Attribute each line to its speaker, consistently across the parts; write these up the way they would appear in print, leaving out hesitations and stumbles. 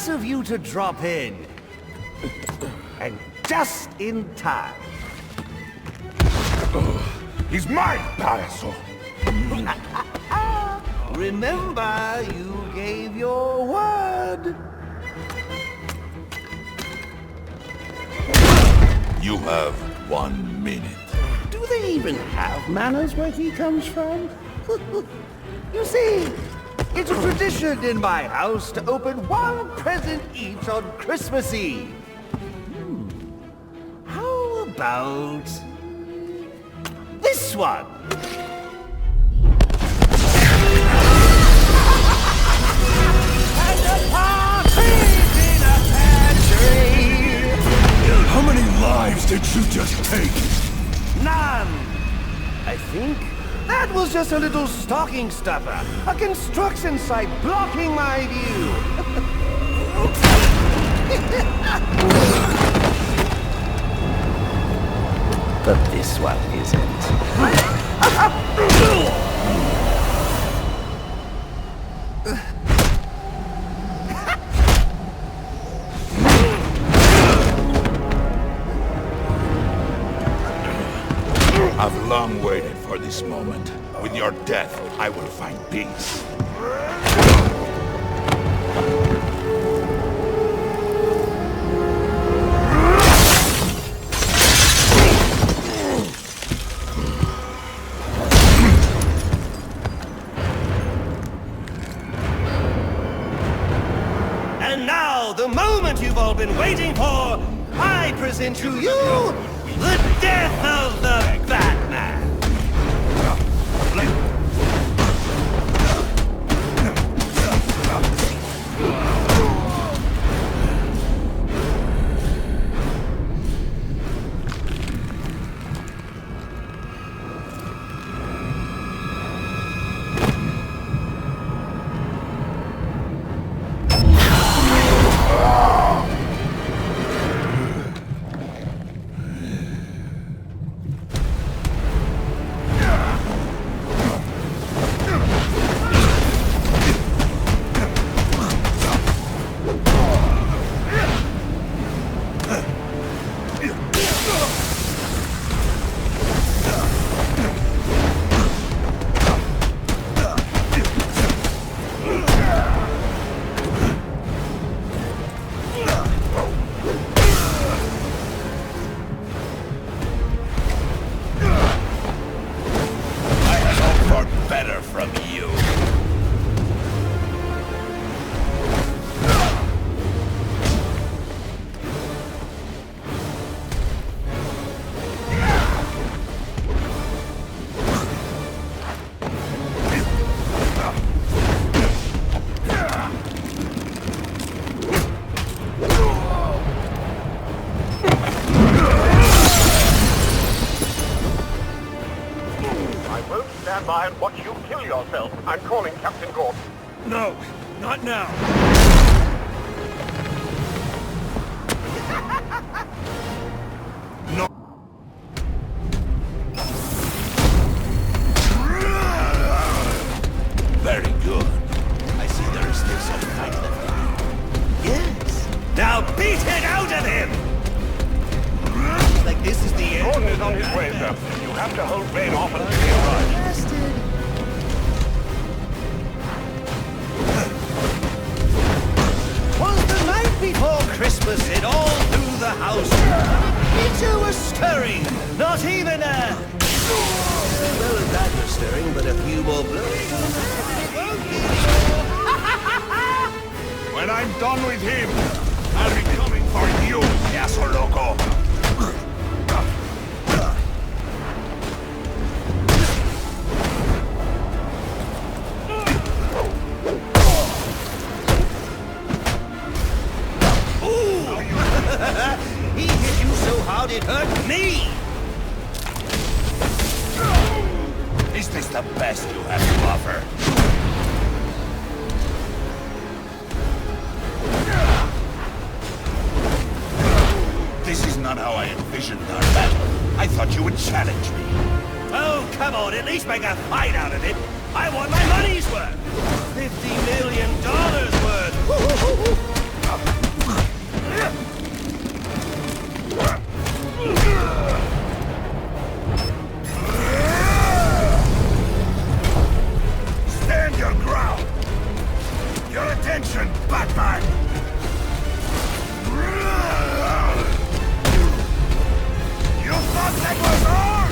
Speaker 1: Nice of you to drop in. And just in time.
Speaker 2: He's mine, Payaso!
Speaker 1: Remember, you gave your word.
Speaker 2: You have 1 minute.
Speaker 1: Do they even have manners where he comes from? You see, it's a tradition in my house to open one present each on Christmas Eve. How about this one? And the party's in a pantry.
Speaker 2: How many lives did you just take?
Speaker 1: None. I think that was just a little stocking stuffer. A construction site blocking my view. But this one isn't.
Speaker 2: I've long waited for this moment. With your death, I will find peace.
Speaker 1: And now, the moment you've all been waiting for, I present to you the death of the Batman!
Speaker 3: Stand by and watch you kill yourself. I'm calling Captain Gordon.
Speaker 4: No, not now.
Speaker 2: No. Very good. I see there is still some fight left in you.
Speaker 1: Yes. Now beat it out of him! Like this is the end.
Speaker 3: Gordon is on his way, sir. You have to hold Bane off until he arrives.
Speaker 1: Was the night before Christmas it all through the house? Into a stirring, not even a... Well, that was stirring, but a few more blows.
Speaker 2: When I'm done with him, I'll be coming for you, Yaso Loco.
Speaker 1: He hit you so hard it hurt me!
Speaker 2: Is this the best you have to offer? This is not how I envisioned our battle. I thought you would challenge me.
Speaker 1: Oh, come on, at least make a fight out of it. I want my money's worth. $50 million worth.
Speaker 2: Your attention, Batman! You thought that was all?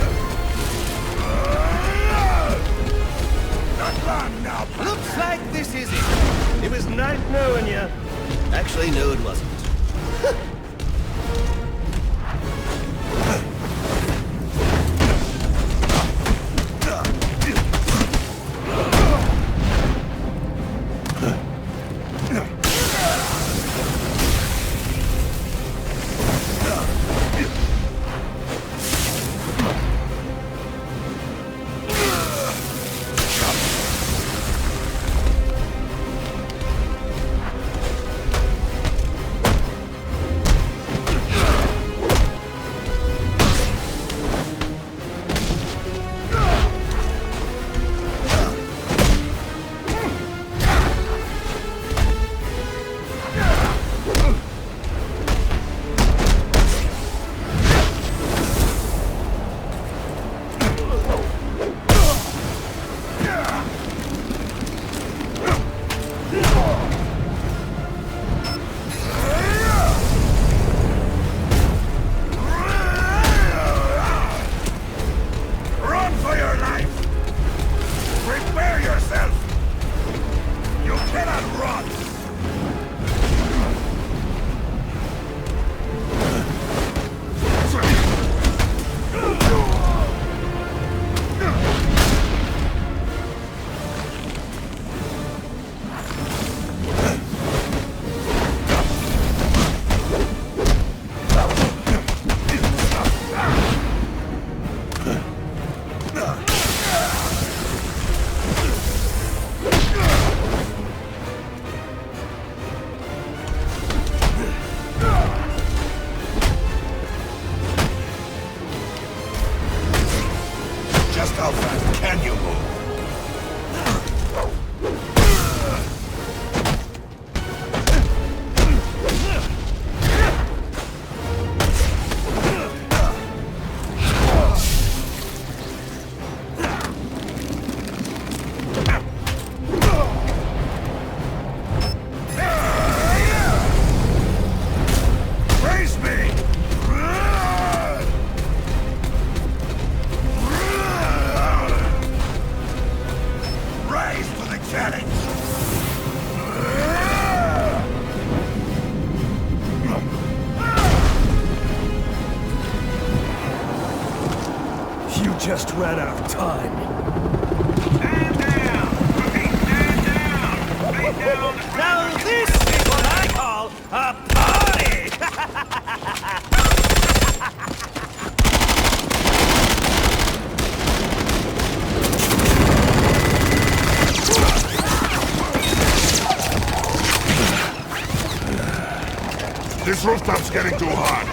Speaker 2: Not long now, Batman.
Speaker 1: Looks like this is it. It was nice knowing you. Actually, no, it wasn't.
Speaker 2: How fast can you move?
Speaker 4: Just ran out of time.
Speaker 2: Stand down! Stand down! Lay down!
Speaker 1: Now this is what I call a party!
Speaker 2: This rooftop's getting too hot.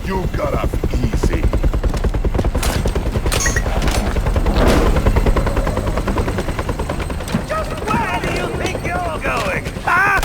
Speaker 2: You got off easy.
Speaker 1: Just where do you think you're going, huh?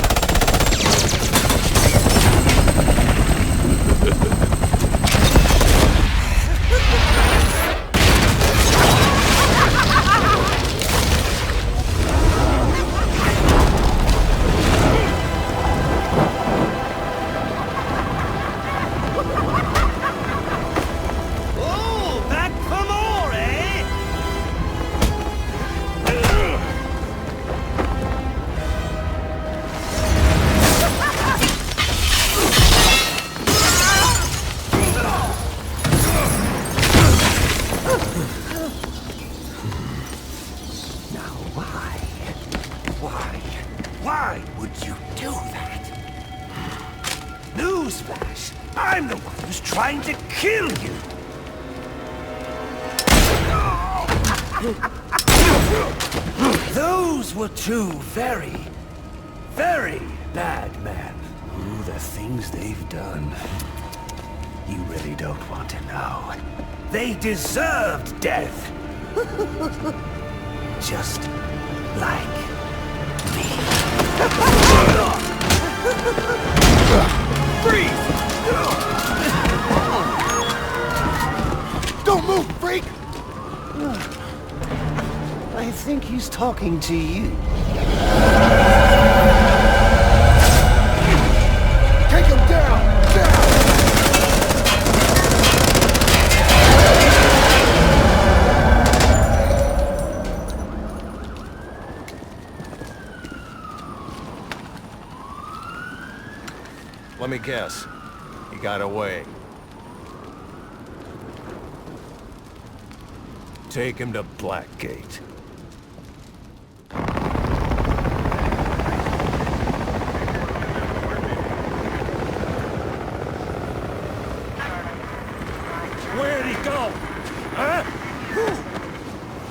Speaker 1: Why would you do that? Newsflash! I'm the one who's trying to kill you! Those were two very, very bad men. Ooh, the things they've done. You really don't want to know. They deserved death. Just like me. think he's talking to you.
Speaker 2: Take him down!
Speaker 4: Let me guess. He got away. Take him to Blackgate. Where'd he go? Huh?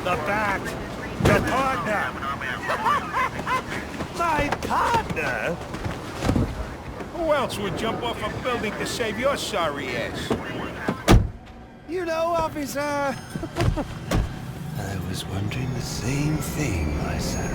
Speaker 4: The Bat. Your partner.
Speaker 1: My partner?
Speaker 2: Who else would jump off a building to save your sorry ass?
Speaker 1: You know, officer... I was wondering the same thing myself.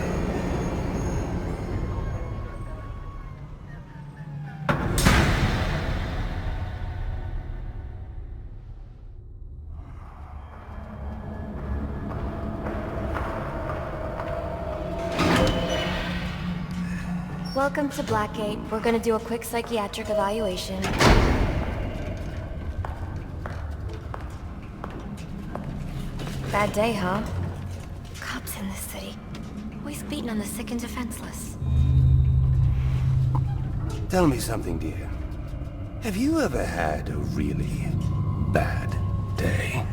Speaker 5: Welcome to Blackgate. We're gonna do a quick psychiatric evaluation. Bad day, huh? Cops in this city. Always beating on the sick and defenseless.
Speaker 1: Tell me something, dear. Have you ever had a really bad day?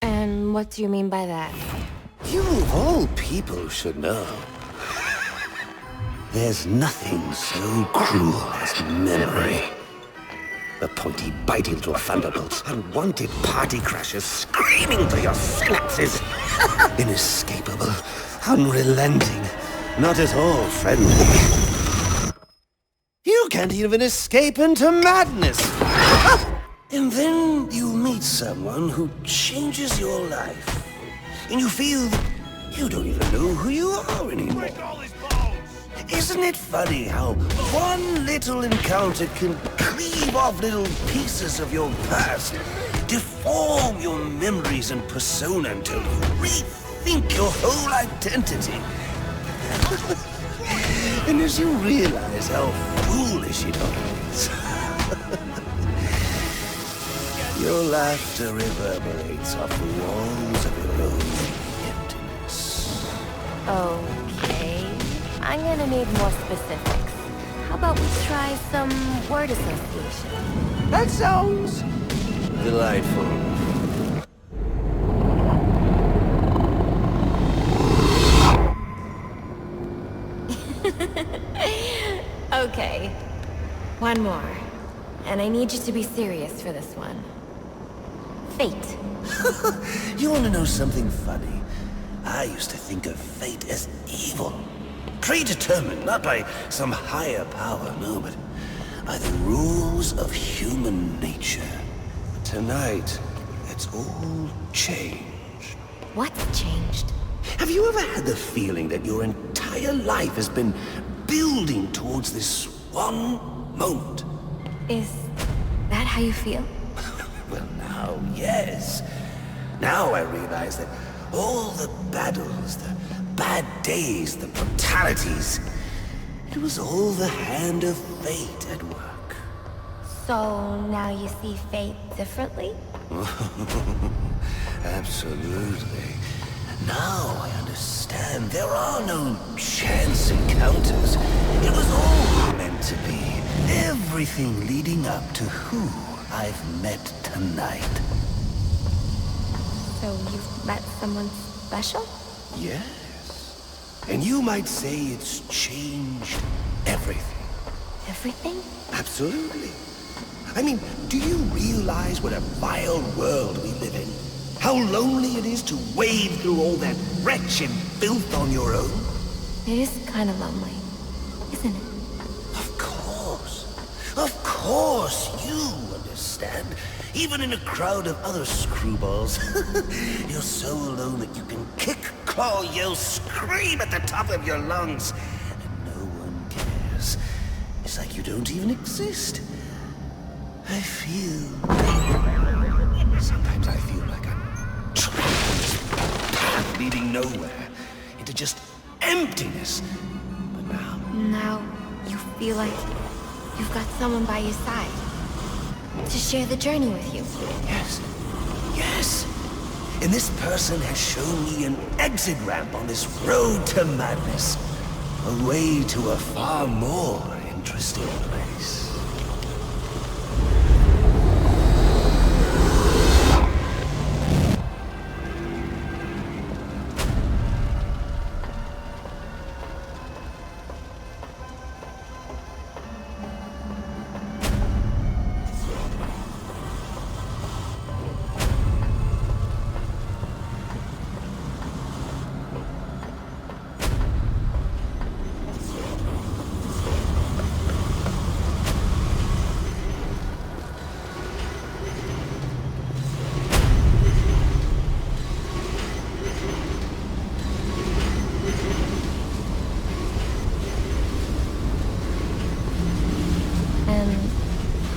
Speaker 5: And what do you mean by that?
Speaker 1: You of all people should know. There's nothing so cruel as memory. The pointy, bitey little thunderbolts, unwanted party crashers screaming through your synapses. Inescapable, unrelenting, not at all friendly. You can't even escape into madness. And then you meet someone who changes your life. And you feel that you don't even know who you are anymore. Isn't it funny how one little encounter can cleave off little pieces of your past, deform your memories and persona until you rethink your whole identity? And as you realize how foolish it all is, your laughter reverberates off the walls of your own emptiness.
Speaker 5: Okay. I'm gonna need more specifics. How about we try some word association?
Speaker 1: That sounds delightful.
Speaker 5: Okay. One more. And I need you to be serious for this one. Fate.
Speaker 1: You want to know something funny? I used to think of fate as evil. Predetermined, not by some higher power, no, but by the rules of human nature. Tonight, it's all changed.
Speaker 5: What's changed?
Speaker 1: Have you ever had the feeling that your entire life has been building towards this one moment?
Speaker 5: Is that how you feel?
Speaker 1: Well, now, yes. Now I realize that all the battles, the bad days, the brutalities, it was all the hand of fate at work.
Speaker 5: So now you see fate differently?
Speaker 1: Absolutely. Now I understand there are no chance encounters. It was all meant to be. Everything leading up to who I've met tonight.
Speaker 5: So you've met someone special?
Speaker 1: Yes. And you might say it's changed everything.
Speaker 5: Everything?
Speaker 1: Absolutely. I mean, do you realize what a vile world we live in? How lonely it is to wade through all that wretched filth on your own?
Speaker 5: It is kind of lonely, isn't it?
Speaker 1: Of course. Of course, you understand. Even in a crowd of other screwballs, you're so alone that you can kick, claw, yell, scream at the top of your lungs. And no one cares. It's like you don't even exist. I feel... Sometimes I feel like I'm trapped leading nowhere, into just emptiness. But now...
Speaker 5: Now, you feel like you've got someone by your side to share the journey with you.
Speaker 1: Yes. Yes! And this person has shown me an exit ramp on this road to madness. A way to a far more interesting place.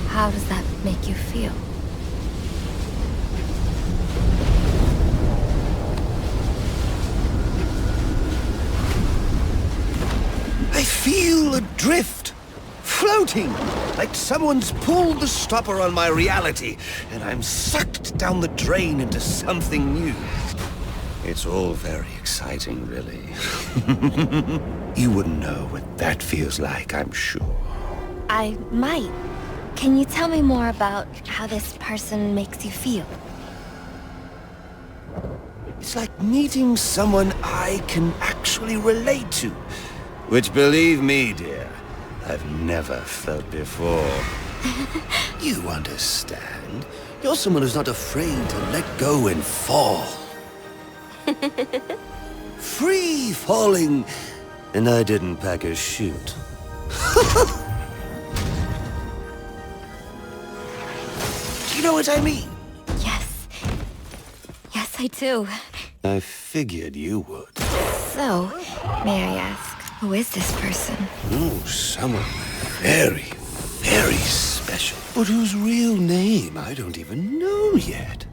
Speaker 5: How does that make you feel?
Speaker 1: I feel adrift, floating, like someone's pulled the stopper on my reality, and I'm sucked down the drain into something new. It's all very exciting, really. You wouldn't know what that feels like, I'm sure.
Speaker 5: I might. Can you tell me more about how this person makes you feel?
Speaker 1: It's like meeting someone I can actually relate to. Which, believe me, dear, I've never felt before. You understand? You're someone who's not afraid to let go and fall. Free falling, and I didn't pack a chute. Do you know what I mean?
Speaker 5: Yes. Yes, I do.
Speaker 1: I figured you would.
Speaker 5: So, may I ask, who is this person?
Speaker 1: Oh, someone very, very special. But whose real name I don't even know yet.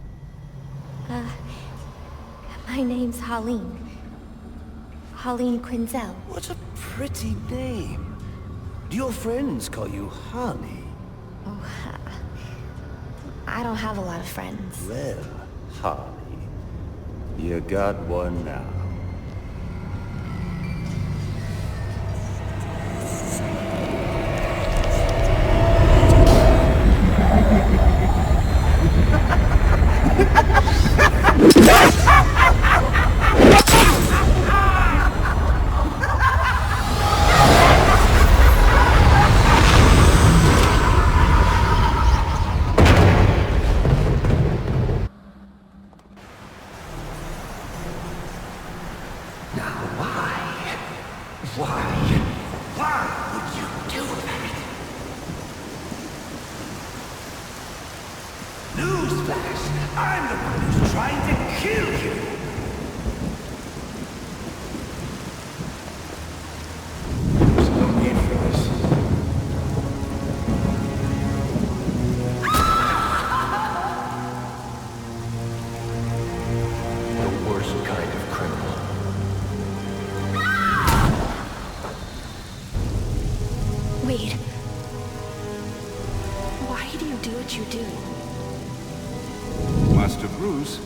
Speaker 5: My name's Holleen. Holleen Quinzel.
Speaker 1: What a pretty name. Do your friends call you Holly?
Speaker 5: Oh, I don't have a lot of friends.
Speaker 1: Well, Holly, you got one now.
Speaker 5: Wait. Why do you do what you do?
Speaker 6: Master Bruce,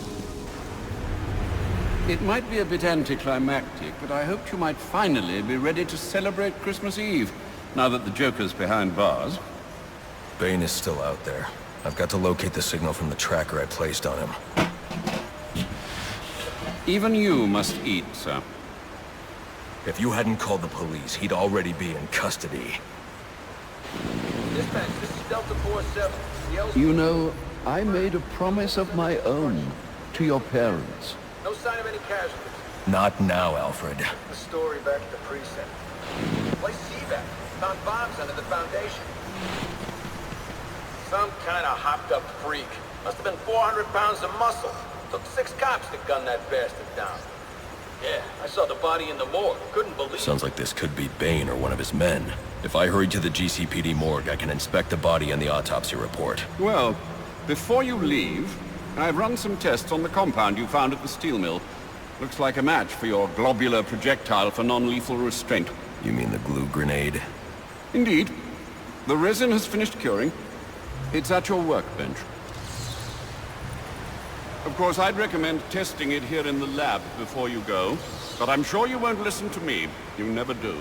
Speaker 6: it might be a bit anticlimactic, but I hoped you might finally be ready to celebrate Christmas Eve, now that the Joker's behind bars.
Speaker 4: Bane is still out there. I've got to locate the signal from the tracker I placed on him.
Speaker 6: Even you must eat, sir.
Speaker 4: If you hadn't called the police, he'd already be in custody.
Speaker 7: Dispatch, this is Delta 47.
Speaker 6: You know, I made a promise of my own to your parents.
Speaker 7: No sign of any casualties.
Speaker 4: Not now, Alfred.
Speaker 7: The story back at the precinct. Place CVAC. Found bombs under the foundation. Some kind of hopped-up freak. Must have been 400 pounds of muscle. Took 6 cops to gun that bastard down. Yeah, I saw the body in the morgue. Couldn't believe it.
Speaker 4: Sounds like this could be Bane or one of his men. If I hurry to the GCPD morgue, I can inspect the body and the autopsy report.
Speaker 6: Well, before you leave, I've run some tests on the compound you found at the steel mill. Looks like a match for your globular projectile for non-lethal restraint.
Speaker 4: You mean the glue grenade?
Speaker 6: Indeed. The resin has finished curing. It's at your workbench. Of course, I'd recommend testing it here in the lab before you go, but I'm sure you won't listen to me. You never do.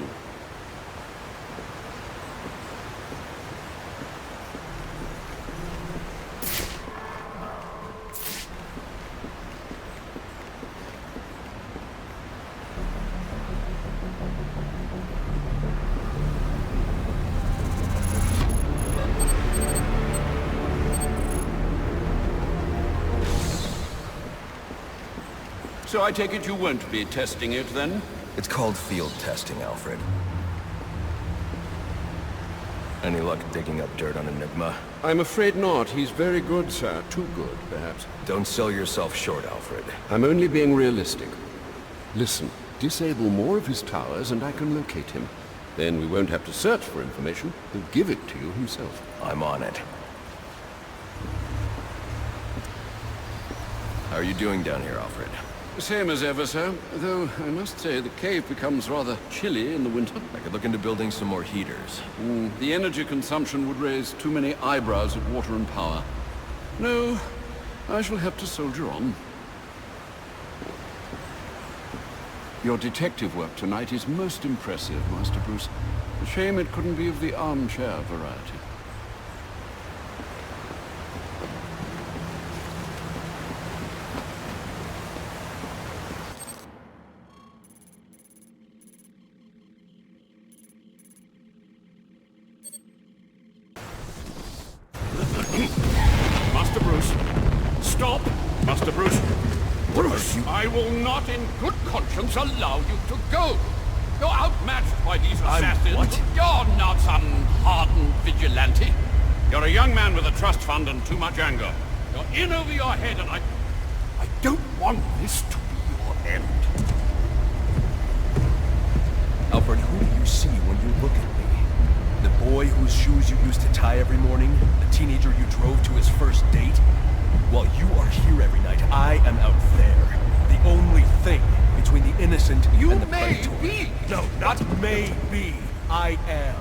Speaker 6: So I take it you won't be testing it, then?
Speaker 4: It's called field testing, Alfred. Any luck digging up dirt on Enigma?
Speaker 6: I'm afraid not. He's very good, sir. Too good, perhaps.
Speaker 4: Don't sell yourself short, Alfred.
Speaker 6: I'm only being realistic. Listen, disable more of his towers and I can locate him. Then we won't have to search for information. He'll give it to you himself.
Speaker 4: I'm on it. How are you doing down here, Alfred?
Speaker 6: Same as ever, sir. Though, I must say, the cave becomes rather chilly in the winter.
Speaker 4: I could look into building some more heaters.
Speaker 6: The energy consumption would raise too many eyebrows at water and power. No, I shall have to soldier on. Your detective work tonight is most impressive, Master Bruce. A shame it couldn't be of the armchair variety. Master Bruce, stop! Master Bruce! Bruce, I will not in good conscience allow you to go. You're outmatched by these assassins.
Speaker 4: What?
Speaker 6: You're not some hardened vigilante. You're a young man with a trust fund and too much anger. You're in over your head and I don't want this to be your end.
Speaker 4: Alfred, who do you see when you look at me? The boy whose shoes you used to tie every morning? The teenager you drove to his first date? While you are here every night, I am out there. The only thing between the innocent and the predator.
Speaker 6: Be.
Speaker 4: No, not may be. I am.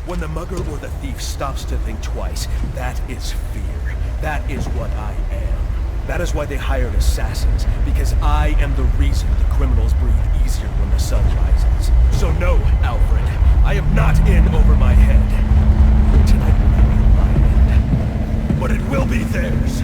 Speaker 4: When the mugger or the thief stops to think twice, that is fear. That is what I am. That is why they hired assassins, because I am the reason the criminals breathe easier when the sun rises. So no, Alfred, I am not in over my head. Tonight will not be my end, but it will be theirs.